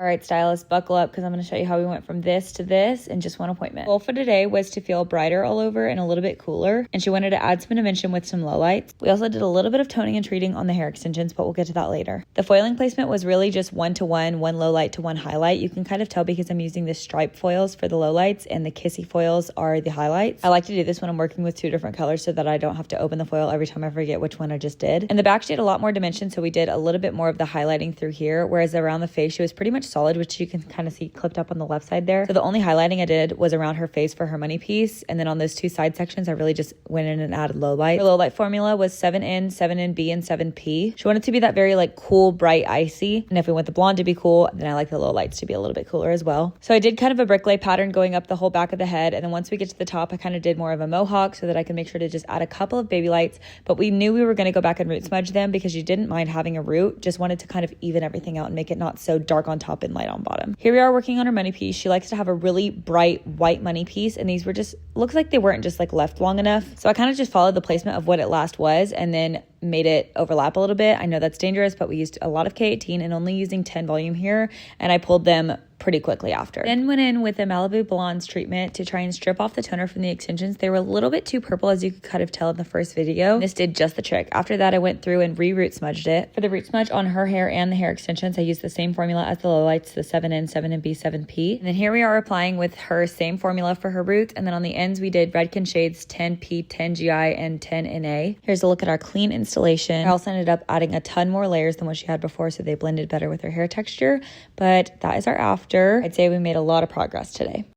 All right, stylists, buckle up because I'm going to show you how we went from this to this in just one appointment. The goal for today was to feel brighter all over and a little bit cooler, and she wanted to add some dimension with some lowlights. We also did a little bit of toning and treating on the hair extensions, but we'll get to that later. The foiling placement was really just 1-to-1, one low light to one highlight. You can kind of tell because I'm using the stripe foils for the lowlights and the kissy foils are the highlights. I like to do this when I'm working with two different colors so that I don't have to open the foil every time I forget which one I just did. In the back, she had a lot more dimension, so we did a little bit more of the highlighting through here, whereas around the face, she was pretty much solid, which you can kind of see clipped up on the left side there. So the only highlighting I did was around her face for her money piece. And then on those two side sections, I really just went in and added low light. Her low light formula was 7N, 7NB, and 7P. She wanted to be that very like cool, bright, icy. And if we want the blonde to be cool, then I like the low lights to be a little bit cooler as well. So I did kind of a brick lay pattern going up the whole back of the head. And then once we get to the top, I kind of did more of a mohawk so that I could make sure to just add a couple of baby lights. But we knew we were going to go back and root smudge them because you didn't mind having a root. Just wanted to kind of even everything out and make it not so dark on top and light on bottom. Here we are working on her money piece. She likes to have a really bright white money piece, and these were just, looks like they weren't just like left long enough. So I kind of just followed the placement of what it last was and then made it overlap a little bit. I know that's dangerous, but we used a lot of K18 and only using 10 volume here, and I pulled them pretty quickly after. Then went in with the Malibu Blondes treatment to try and strip off the toner from the extensions. They were a little bit too purple, as you could kind of tell in the first video. This did just the trick. After that, I went through and re-root smudged it. For the root smudge on her hair and the hair extensions, I used the same formula as the lowlights, the 7N, 7NB, 7P. And then here we are applying with her same formula for her roots. And then on the ends, we did Redken shades 10P, 10GI, and 10NA. Here's a look at our clean installation. I also ended up adding a ton more layers than what she had before, so they blended better with her hair texture. But that is our after. I'd say we made a lot of progress today.